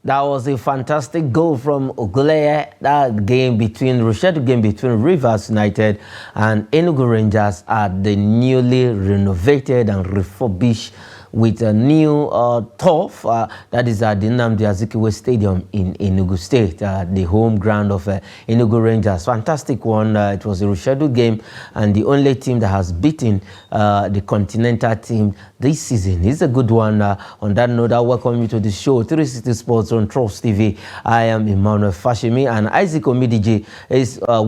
That was a fantastic goal from Oguleye. That game between Rochedo game between Rivers United and Enugu Rangers at the newly renovated and refurbished with a new turf that is at the Nnamdi Azikiwe Stadium in Enugu State, the home ground of Enugu Rangers. Fantastic one. It was a rescheduled game, and the only team that has beaten the continental team this season. It's a good one. On that note, I welcome you to the show, 360 Sports on Trust TV. I am Emmanuel Fashimi, and Isaac Omidiji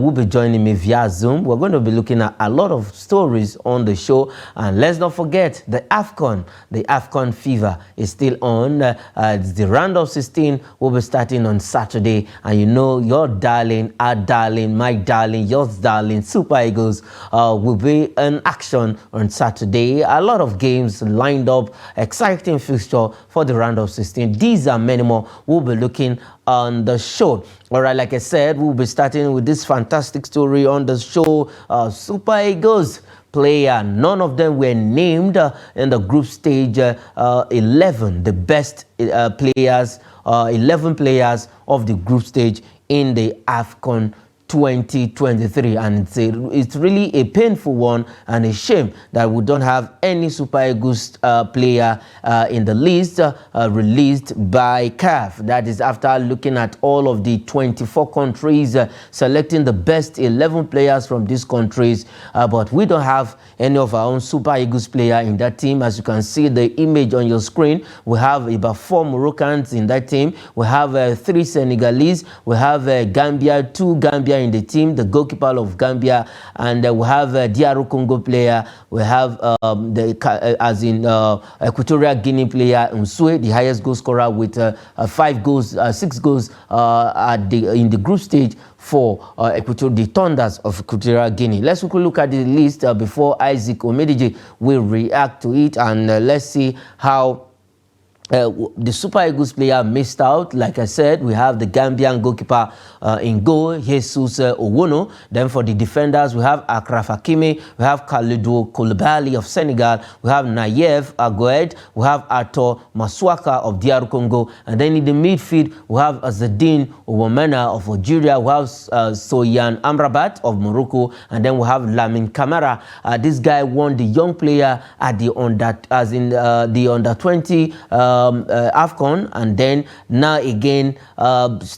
will be joining me via Zoom. We're going to be looking at a lot of stories on the show, and let's not forget the AFCON. The AFCON fever is still on. It's the round of 16 will be starting on Saturday, and you know your darling, our darling, my darling, yours darling, Super Eagles will be in action on Saturday. A lot of games lined up, exciting fixture for the round of 16. These are many more we'll be looking on the show. All right, like I said, we'll be starting with this fantastic story on the show. Super Eagles player, none of them were named in the group stage 11, the best players, 11 players of the group stage in the AFCON 2023, and it's really a painful one and a shame that we don't have any Super Eagles player in the list released by CAF. That is after looking at all of the 24 countries, selecting the best 11 players from these countries, but we don't have any of our own Super Eagles player in that team. As you can see the image on your screen, we have about 4 Moroccans in that team. We have 3 Senegalese. We have Gambia, 2 Gambia in the team, the goalkeeper of Gambia, and we have a DR Congo player. We have Equatorial Guinea player Nsue, the highest goal scorer with 6 goals in the group stage for the Thunders of Equatorial Guinea. Let's quickly look at the list before Isaac Omidiji will react to it, and let's see how the Super Eagles player missed out. Like I said, we have the Gambian goalkeeper in goal, Jesus Owono. Then for the defenders, we have Akraf Hakimi, we have Kalidou Koulibaly of Senegal, we have Nayev Agoed, we have Arthur Masuaka of DR Congo, and then in the midfield, we have Azedine Owomena of Algeria, we have Soyan Amrabat of Morocco, and then we have Lamine Camara. This guy won the young player at the under 20 AFCON, and then now again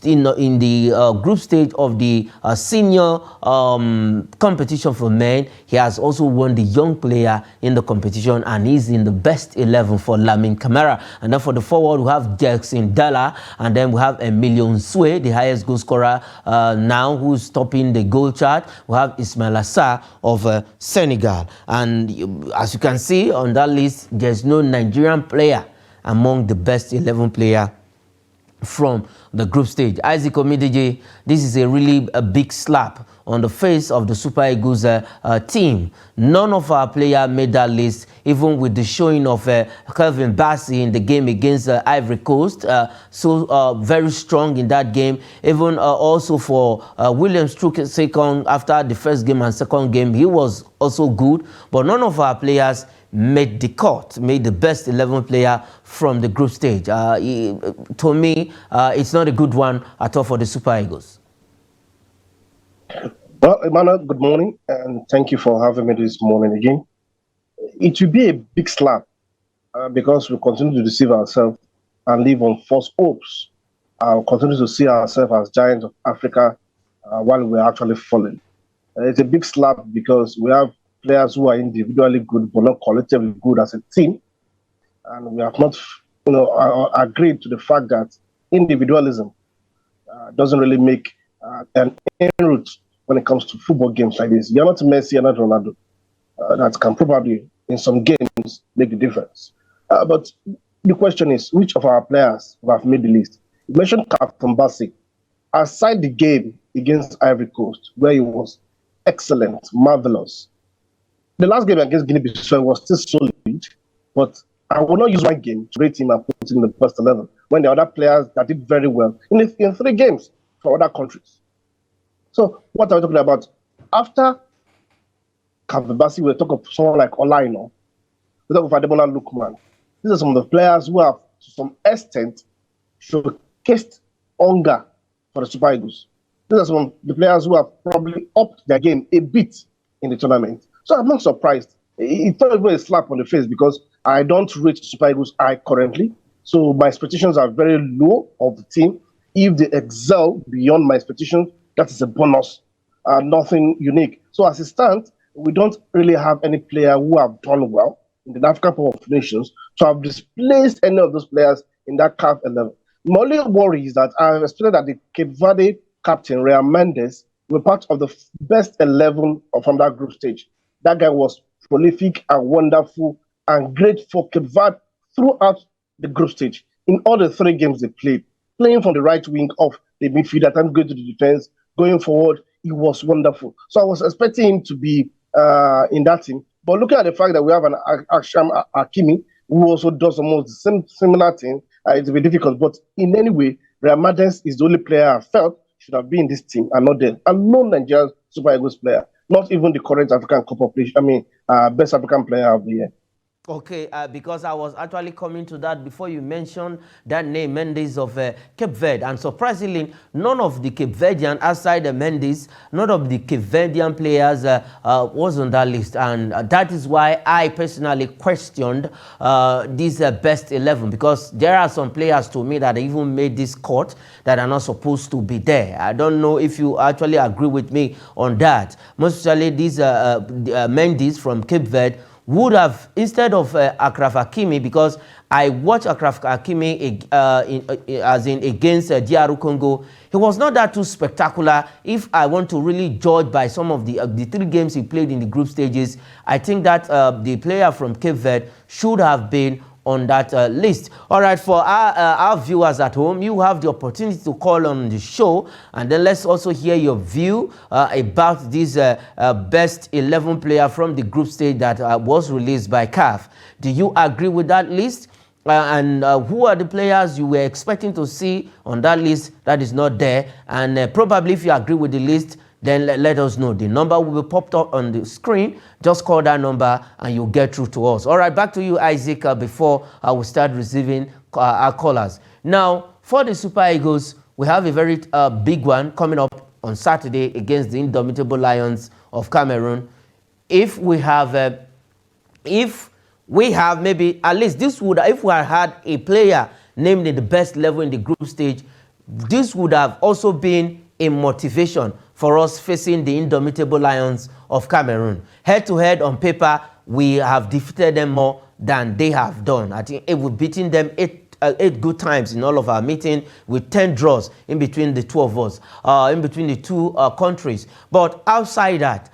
in the group stage of the senior competition for men, he has also won the young player in the competition, and he's in the best 11 for Lamine Camara. And then for the forward, we have Jackson Dalla, and then we have Emilio Nsue, the highest goal scorer now, who's topping the goal chart. We have Ismail Assar of Senegal, and as you can see on that list, there's no Nigerian player among the best 11 player from the group stage. Isaac Omidiji, this is a really big slap on the face of the Super Eagles team. None of our players made that list, even with the showing of Kelvin Bassey in the game against Ivory Coast. Very strong in that game. Even also for William Struijk after the first game and second game, he was also good. But none of our players made the cut, made the best 11 player from the group stage. To me, it's not a good one at all for the Super Eagles. Well, Emmanuel, good morning, and thank you for having me this morning again. It will be a big slap because we continue to deceive ourselves and live on false hopes. We continue to see ourselves as giants of Africa while we're actually falling. It's a big slap because we have players who are individually good but not collectively good as a team, and we have not, agreed to the fact that individualism doesn't really make an inroad when it comes to football games like this. You're not Messi, you're not Ronaldo. That can probably, in some games, make the difference. But the question is, which of our players have made the list? You mentioned Captain Bassey. Aside the game against Ivory Coast, where he was excellent, marvelous, the last game against Guinea-Bissau was still solid, but I will not use one game to rate him and put him in the first 11 when the other players that did very well in 3 games for other countries. So what are we talking about? After Kavibasi, we'll talk of someone like Olaino. We'll talk of Adebola Lookman. These are some of the players who have, to some extent, case hunger for the Super Eagles. These are some of the players who have probably upped their game a bit in the tournament. So I'm not surprised. It's not even a slap on the face because I don't rate Super Eagles high currently. So my expectations are very low of the team. If they excel beyond my expectations, that is a bonus, nothing unique. So as it stands, we don't really have any player who have done well in the African Cup of Nations to have displaced any of those players in that CAF 11. My only worry is that I expected that the Cape Verde captain, Real Mendes, were part of the best 11 from that group stage. That guy was prolific and wonderful and great for Cape Verde throughout the group stage in all the 3 games they played. Playing from the right wing of the midfield, at times going to the defense, going forward, he was wonderful. So I was expecting him to be in that team. But looking at the fact that we have an Aksham Hakimi who also does almost the same similar thing, it will be difficult. But in any way, Real Madrid is the only player I felt should have been in this team and not there. And no Nigerian Super Eagles player, not even the current African Cup of Nations, best African player of the year. Okay, because I was actually coming to that before you mentioned that name, Mendes of Cape Verde. And surprisingly, none of the Cape Verdean, outside the Mendes, none of the Cape Verdean players was on that list. And that is why I personally questioned this best 11, because there are some players to me that even made this cut that are not supposed to be there. I don't know if you actually agree with me on that. Most especially these Mendes from Cape Verde would have, instead of Achraf Hakimi, because I watched Achraf Hakimi as in against DR Congo, he was not that too spectacular. If I want to really judge by some of the 3 games he played in the group stages, I think that the player from Cape Verde should have been on that list. All right, for our viewers at home, you have the opportunity to call on the show, and then let's also hear your view about this best 11 player from the group stage that was released by CAF. Do you agree with that list? And who are the players you were expecting to see on that list that is not there? And probably if you agree with the list, then let us know. The number will be popped up on the screen. Just call that number and you'll get through to us. All right, back to you, Isaac, before I will start receiving our callers. Now, for the Super Eagles, we have a very big one coming up on Saturday against the indomitable Lions of Cameroon. If we have maybe at least this would, if we had a player named in the best level in the group stage, this would have also been a motivation for us facing the indomitable Lions of Cameroon. Head to head on paper, we have defeated them more than they have done. I think we've beaten them 8 good times in all of our meeting, with 10 draws in between the 2 of us, in between the 2 countries. But outside that,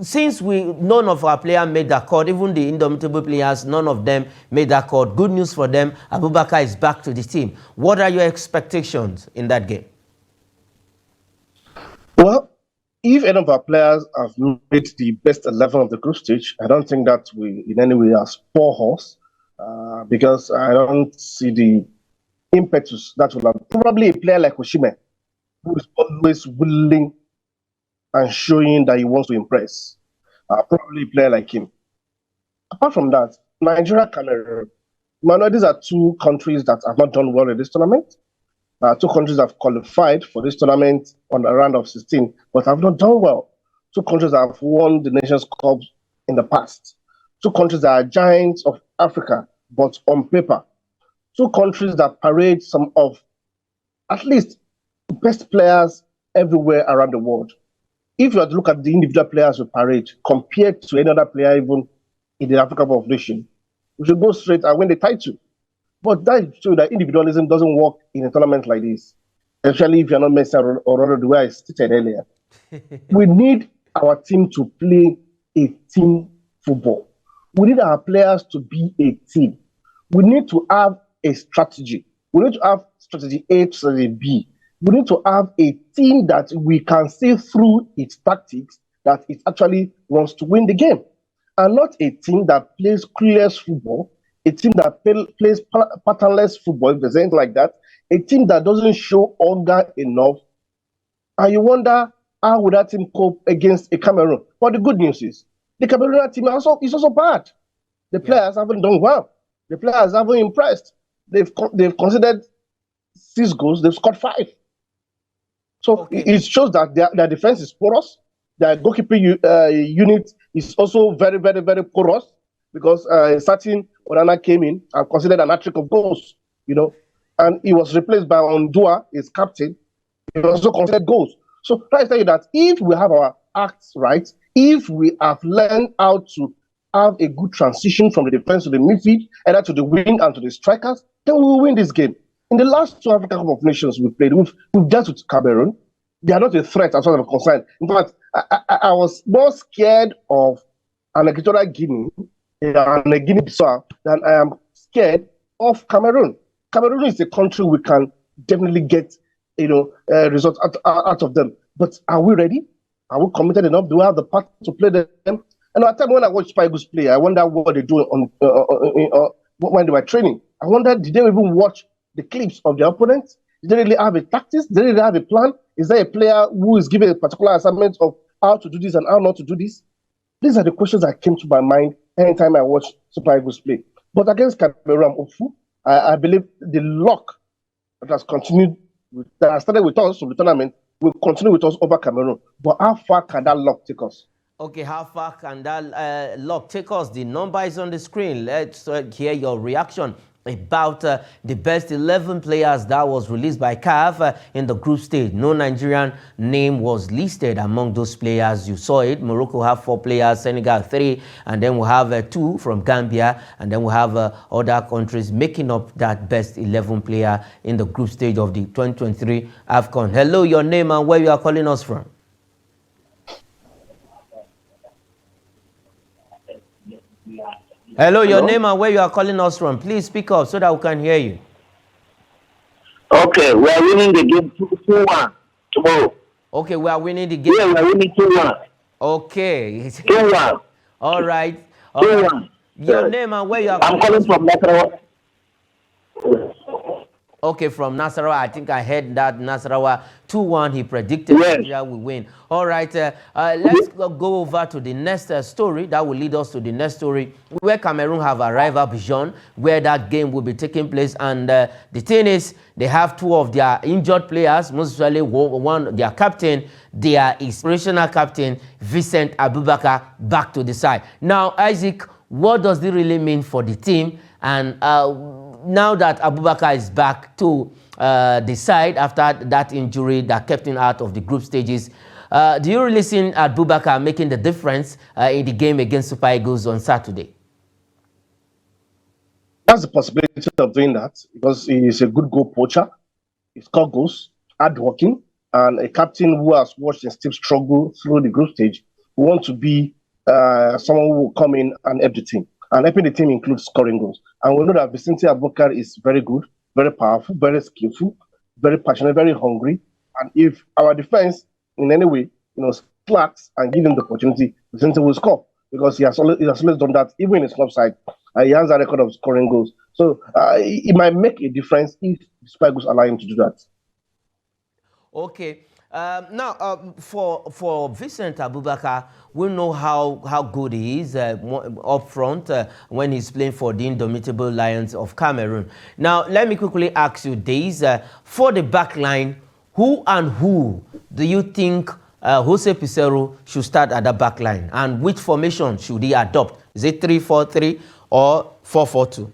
since none of our players made that cut, even the indomitable players, none of them made that cut. Good news for them, Abubakar is back to the team. What are your expectations in that game? Well, if any of our players have made the best 11 of the group stage, I don't think that we in any way are poor us, because I don't see the impetus that will have. Probably a player like Osimhen, who is always willing and showing that he wants to impress. Probably a player like him. Apart from that, Nigeria, Cameroon, Manuel, these are 2 countries that have not done well in this tournament. 2 countries have qualified for this tournament on a round of 16, but have not done well. 2 countries have won the Nations Cup in the past. 2 countries that are giants of Africa, but on paper. 2 countries that parade some of, at least, the best players everywhere around the world. If you have to look at the individual players who parade compared to any other player even in the African Cup of Nations, we should go straight and win the title. But that shows that individualism doesn't work in a tournament like this, especially if you're not Messi or Ronaldo, the way I stated earlier. We need our team to play a team football. We need our players to be a team. We need to have a strategy. We need to have strategy A, strategy B. We need to have a team that we can see through its tactics that it actually wants to win the game, and not a team that plays clueless football, a team that plays patternless football, if there's anything like that, a team that doesn't show hunger enough. And you wonder, how would that team cope against a Cameroon? But the good news is, the Cameroonian team is also bad. The players haven't done well. The players haven't impressed. They've conceded 6 goals, they've scored 5. So it shows that their defense is porous. Their goalkeeping unit is also very, very, very porous, because a certain Onana came in and considered an hat-trick of goals, and he was replaced by Ondua, his captain. He also considered goals. So try to tell you that if we have our acts right, if we have learned how to have a good transition from the defense to the midfield, either to the wing and to the strikers, then we will win this game. In the last 2 African Cup of Nations we played, we've dealt with Cameroon. They are not a threat as far as I'm concerned. In fact, I was more scared of an Equatorial Guinea and a Guinea-Bissau than I am scared of Cameroon. Cameroon is a country we can definitely get, results out of them. But are we ready? Are we committed enough? Do we have the part to play them? And at the time when I watch Super Eagles play, I wonder what they do when they were training. I wonder, did they even watch the clips of their opponents? Did they really have a tactics? Did they really have a plan? Is there a player who is given a particular assignment of how to do this and how not to do this? These are the questions that came to my mind anytime I watch Super Eagles play. But against Cameroon, I believe the luck that has continued, that started with us from the tournament, will continue with us over Cameroon. But how far can that luck take us? Okay, how far can that luck take us? The number is on the screen. Let's hear your reaction about the best 11 players that was released by CAF in the group stage. No Nigerian name was listed among those players. You saw it. Morocco have 4 players, Senegal 3, and then we have 2 from Gambia, and then we have other countries making up that best 11 player in the group stage of the 2023 AFCON. Hello, your name and where you are calling us from? Hello, your name and where you are calling us from. Please speak up so that we can hear you. Okay, we are winning the game 2-1 tomorrow. Okay, we are winning the game. Yeah, we are winning 2-1. Okay. 2-1. All right. 2-1. Your name and where you are calling. I'm calling from Nasarawa. Okay, from Nasarawa. I think I heard that Nasarawa 2-1. He predicted Nigeria will win. All right. Let's go over to the next story. That will lead us to the next story, where Cameroon have arrived at Bijan, where that game will be taking place. And the thing is, they have 2 of their injured players, most especially one, their captain, their inspirational captain, Vincent Abubakar, back to the side. Now, Isaac, what does it really mean for the team? And now that Abubakar is back to the side after that injury that kept him out of the group stages, do you really see Abubakar making the difference in the game against Super Eagles on Saturday? That's the possibility of doing that, because he is a good goal poacher. He scores goals, hardworking, and a captain who has watched his team struggle through the group stage, who wants to be someone who will come in and help the team. And helping the team includes scoring goals. And we know that Vicente Abubakar is very good, very powerful, very skillful, very passionate, very hungry. And if our defense in any way, slacks and give him the opportunity, Vicente will score, because he has always done that, even in his club side. He has a record of scoring goals. So it might make a difference if Super Eagles allow him to do that. Okay. Now, for Vincent Abubakar, we know how good he is up front when he's playing for the indomitable Lions of Cameroon. Now, let me quickly ask you this. For the back line, who do you think Jose Pizarro should start at the back line? And which formation should he adopt? Is it 3-4-3 or 4-4-2?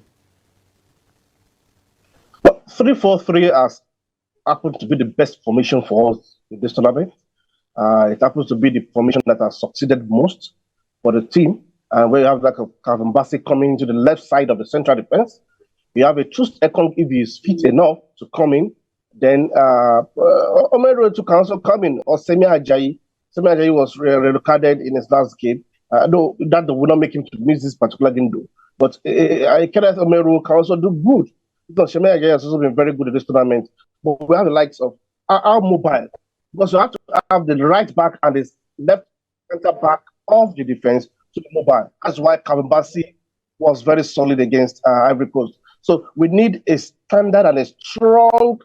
Well, 3-4-3 has happened to be the best formation for us in this tournament. It happens to be the formation that has succeeded most for the team. Where you have like a Calvin Bassey coming to the left side of the central defense. You have a true second if he is fit enough to come in. Then Omero can also come in, or Semi Ajayi. Semi Ajayi was recorded in his last game. Though that would not make him to miss this particular game, though. But Kenneth Omero can also do good, because Semi Ajayi has also been very good at this tournament. But we have the likes of our mobile, because you have to have the right back and the left center back of the defense to be mobile. That's why Calvin Bassey was very solid against Ivory Coast. So we need a standard and a strong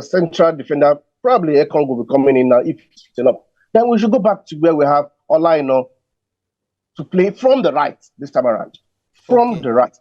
central defender. Probably Ekong will be coming in now if it's enough. Then we should go back to where we have Olaino to play from the right this time around. From the right.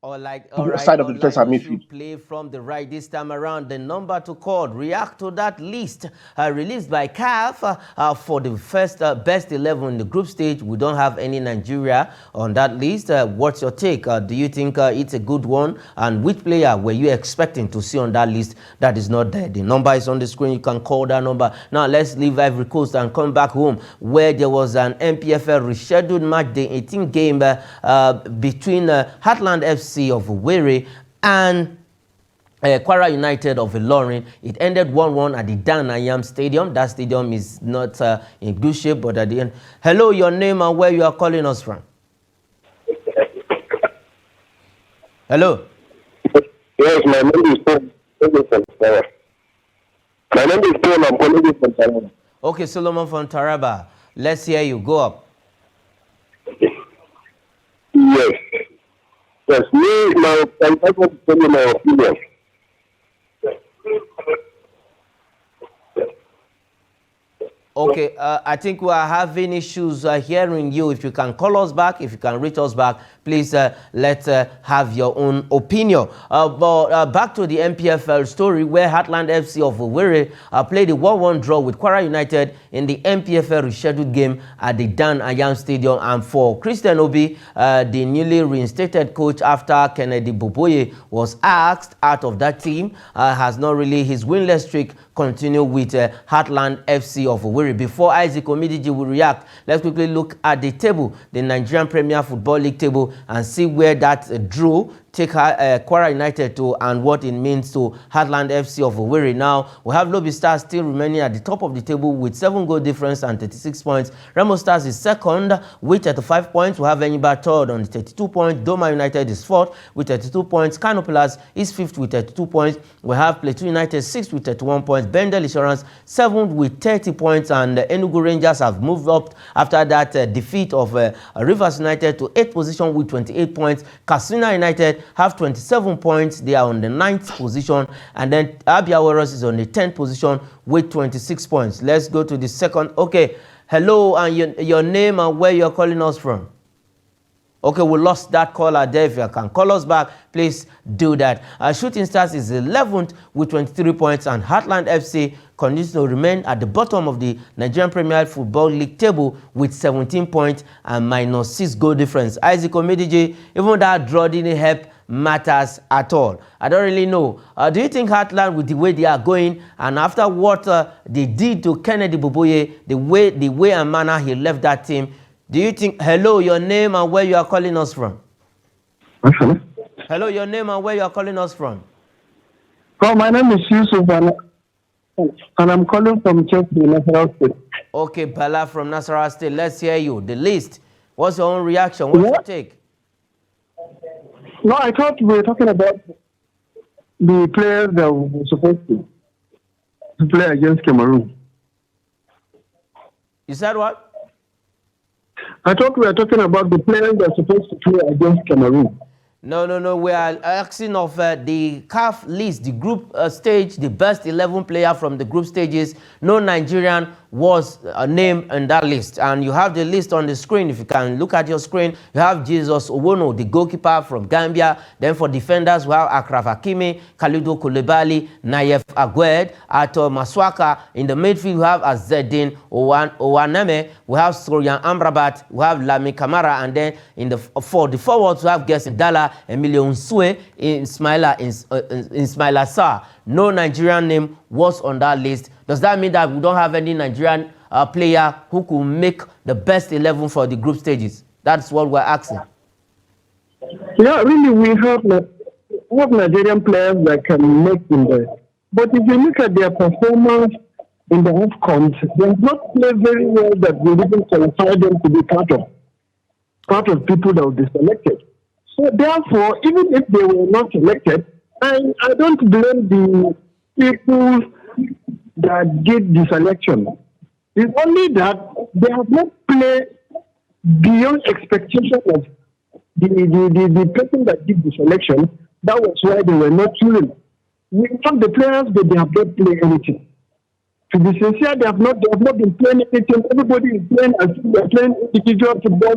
All side of the right, defense and you midfield. should play from the right this time around. The number to call, react to that list released by CAF for the first best 11 in the group stage. We don't have any Nigeria on that list. What's your take? Do you think it's a good one? And which player were you expecting to see on that list that is not there? The number is on the screen. You can call that number. Now, let's leave Ivory Coast and come back home, where there was an MPFL rescheduled match, the 18th game between Heartland FC of Owerri and Kwara United of Ilorin. It ended 1-1 at the Dan Ayam Stadium. That stadium is not in good shape, but at the end. Hello, your name and where you are calling us from? Hello. Yes, my name is Paul. My name is Paul. I'm calling you from Taraba. Okay, Solomon from Taraba. Let's hear you. Go up. Yes. Yes, I'm going to tell you my opinion. Okay, I think we are having issues hearing you. If you can call us back, if you can reach us back, please let's have your own opinion. But back to the MPFL story, where Heartland FC of Owerri played a 1-1 draw with Kwara United in the MPFL rescheduled game at the Dan Ayam Stadium. And for Christian Obi, the newly reinstated coach after Kennedy Boboye was asked out of that team, has not really his winless streak continue with Heartland FC of Owerri. Before Isaac Omidiji will react, let's quickly look at the table, the Nigerian Premier Football League table, and see where that draw take Kwara United to and what it means to Heartland FC of Owerri. Now, we have Lobby Stars still remaining at the top of the table with 7 goal difference and 36 points. Remo Stars is second with 35 points. We have Enyimba third on 32 points. Doma United is fourth with 32 points. Kano Pillars is fifth with 32 points. We have Plateau United sixth with 31 points. Bendel Insurance seventh with 30 points. And Enugu Rangers have moved up after that defeat of Rivers United to 8th position with 28 points. Katsina United have 27 points. They are on the 9th position. And then Abia Warriors is on the 10th position with 26 points. Let's go to the second. Okay. Hello, and your name and where you're calling us from. Okay, we lost that caller there. If you can call us back, please do that. Shooting Stars is 11th with 23 points, and Heartland FC continues to remain at the bottom of the Nigerian Premier Football League table with 17 points and minus 6 goal difference. Isaac Omidiji, even that draw didn't help matters at all. I don't really know. Do you think Heartland, with the way they are going, and after what they did to Kennedy Boboye, the way and manner he left that team, do you think, hello, your name and where you are calling us from? Hello. Hello, your name and where you are calling us from? Oh, my name is Yusuf and I'm calling from Chelsea, Nasarawa State. Okay, Bala from Nasarawa State. Let's hear you. The list. What's your own reaction? What's your take? No, I thought we were talking about the players that were supposed to play against Cameroon. You said what? I thought we were talking about the players that are supposed to play against Cameroon. No. We are asking of the CAF list, the group stage, the best 11 player from the group stages. No Nigerian was named in that list. And you have the list on the screen. If you can look at your screen, you have Jesus Owono, the goalkeeper from Gambia. Then for defenders, we have Akraf Hakimi, Khalido Koulibaly, Nayef Aguerd, Ato Maswaka. In the midfield, we have Azzedine Owaneme, we have Sorian Amrabat, we have Lami Kamara, and then for the forwards, we have Gerson Dala, Emilio Nsue, Ismaila Sarr. No Nigerian name was on that list. Does that mean that we don't have any Nigerian player who could make the best 11 for the group stages? That's what we're asking. Yeah, really, we have Nigerian players that can make in there. But if you look at their performance in the AFCON, they have not played very well that we even qualify them to be part of people that will be selected. So therefore, even if they were not selected, I don't blame the people that did the selection. It's only that they have not played beyond expectation of the person that did the selection. That was why they were not chosen. We have the players, but they have not played anything. To be sincere, they have not been playing anything. Everybody is playing as if they're playing individual football.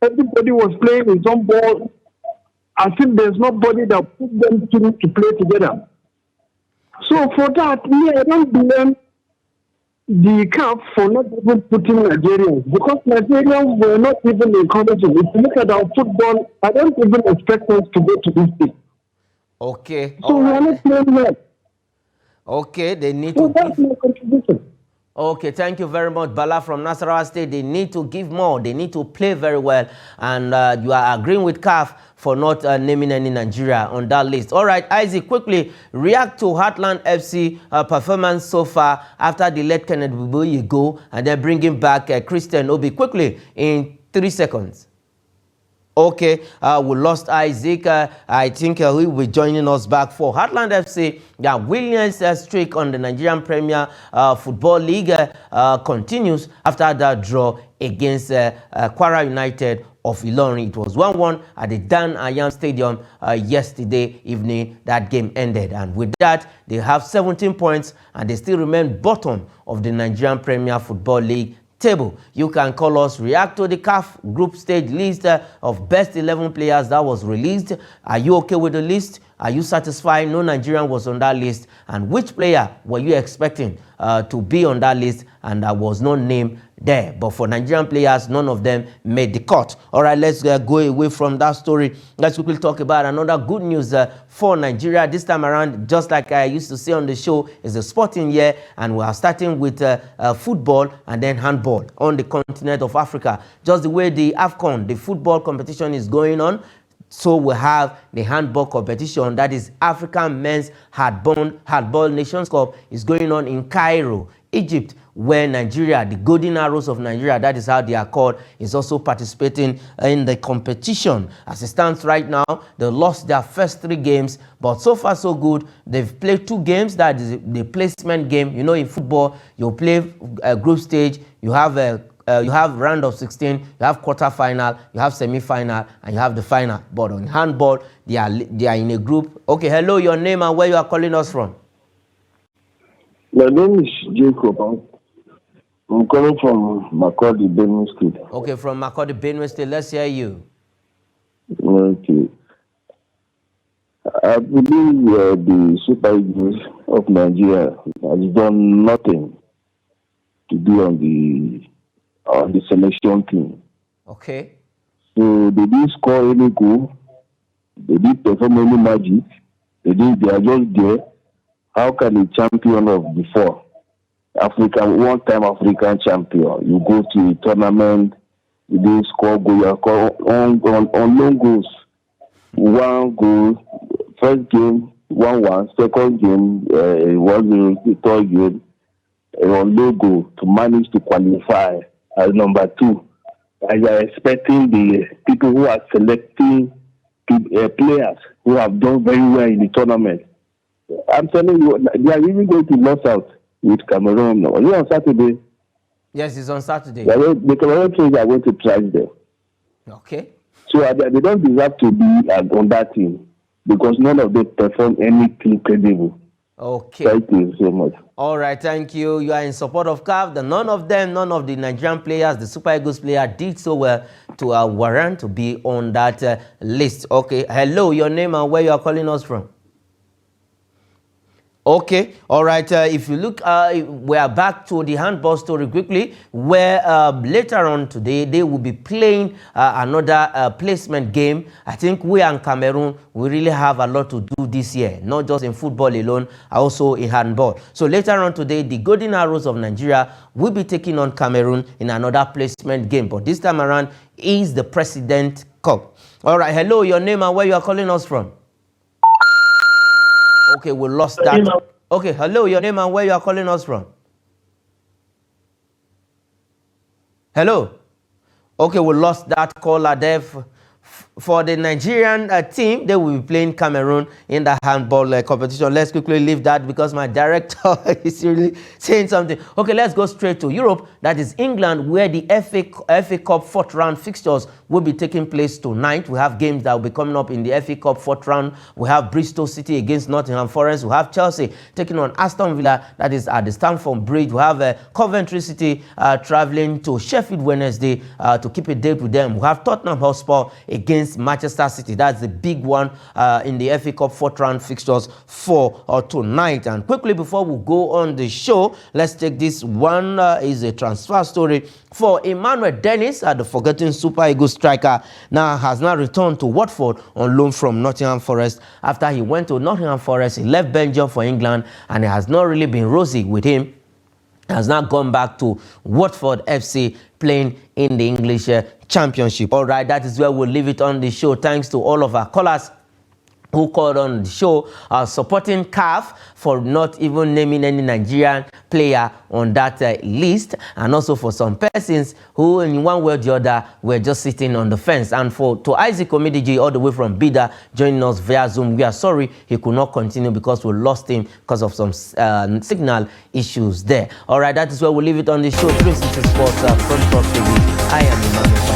Everybody was playing his own ball. as if there's nobody that put them to play together. So for that, me, I don't blame the CAF for not even putting Nigerians, because Nigerians were not even encouraging. If you look at our football, I don't even expect us to go to this thing. Okay. So we are not playing well. Okay, they need So to that's my contribution. Okay, thank you very much, Bala from Nasarawa State. They need to give more. They need to play very well. And you are agreeing with CAF for not naming any Nigeria on that list. All right, Isaac, quickly react to Heartland FC performance so far after they let Kenneth Buboye go and then bringing back Christian Obi. Quickly, in 3 seconds. Okay, we lost Isaac. I think he will be joining us back for Heartland FC. Yeah, Williams' streak on the Nigerian Premier Football League continues after that draw against Kwara United of Ilorin. It was 1-1 at the Dan Ayam Stadium yesterday evening. That game ended, and with that, they have 17 points and they still remain bottom of the Nigerian Premier Football League table. You can call us, react to the CAF group stage list of best 11 players that was released. Are you okay with the list? Are you satisfied? No Nigerian was on that list. And which player were you expecting to be on that list and there was no name there? But for Nigerian players, none of them made the cut. All right, let's go away from that story. Let's quickly talk about another good news for Nigeria. This time around, just like I used to say on the show, is a sporting year, and we are starting with football and then handball on the continent of Africa. Just the way the AFCON, the football competition, is going on, so we have the handball competition, that is African Men's Handball Nations Cup, is going on in Cairo, Egypt, where Nigeria, the Golden Arrows of Nigeria, that is how they are called, is also participating in the competition. As it stands right now, they lost their first 3 games, but so far so good. They've played 2 games, that is the placement game. You know, in football, you play a group stage, you have round of 16, you have quarter-final, you have semi-final, and you have the final. But on handball, they are in a group. Okay, hello, your name and where you are calling us from? My name is Jacob. I'm calling from Makurdi, Benue State. Okay, from Makurdi, Benue State. Let's hear you. Okay. I believe the Super Eagles of Nigeria has done nothing to do on the selection team. Okay. So they didn't score any goal. They didn't perform any magic. They are just there. How can a champion of before, one-time African champion, you go to a tournament, you didn't score goal, you score on long goals. 1 goal, first game, 1-1, second game, 1-0, third game, on low goal to manage to qualify as number 2. As you are expecting the people who are selecting players who have done very well in the tournament. I'm telling you, they are even going to lose out with Cameroon. Was it on Saturday? Yes, it's on Saturday. The Cameroon teams are going to try them. Okay. So they don't deserve to be on that team because none of them perform anything credible. Okay. Thank you so much. All right, thank you. You are in support of CAF. None of the Nigerian players, the Super Eagles player, did so well to warrant to be on that list. Okay. Hello, your name and where you are calling us from? Okay, all right. If you look, we are back to the handball story quickly, where later on today they will be playing another placement game. I think we and Cameroon, we really have a lot to do this year, not just in football alone, also in handball. So later on today, the Golden Arrows of Nigeria will be taking on Cameroon in another placement game, but this time around is the President Cup. All right, hello, your name and where you are calling us from? Okay, we lost that. Okay, hello, your name and where you are calling us from? Hello? Okay, we lost that caller there. For the Nigerian team, they will be playing Cameroon in the handball competition. Let's quickly leave that because my director is really saying something. Okay, let's go straight to Europe. That is England, where the FA Cup 4th round fixtures will be taking place tonight. We have games that will be coming up in the FA Cup 4th round. We have Bristol City against Nottingham Forest. We have Chelsea taking on Aston Villa. That is at the Stamford Bridge. We have Coventry City traveling to Sheffield Wednesday to keep a date with them. We have Tottenham Hotspur against against Manchester City. That's the big one in the FA Cup fourth round fixtures for tonight. And quickly before we go on the show, let's take this one. Is a transfer story for Emmanuel Dennis, the forgotten Super Eagles striker. Has now returned to Watford on loan from Nottingham Forest. After he went to Nottingham Forest, he left Belgium for England, and it has not really been rosy with him. Has now gone back to Watford FC, playing in the English Championship. All right, that is where we'll leave it on the show. Thanks to all of our callers who called on the show, supporting CAF for not even naming any Nigerian player on that list, and also for some persons who in one way or the other were just sitting on the fence. And to Isaac Omidiji all the way from Bida joining us via Zoom, we are sorry he could not continue because we lost him because of some signal issues there. All right, that is where we'll leave it on the show. 360 Sports, Front Cross TV. I am Emmanuel.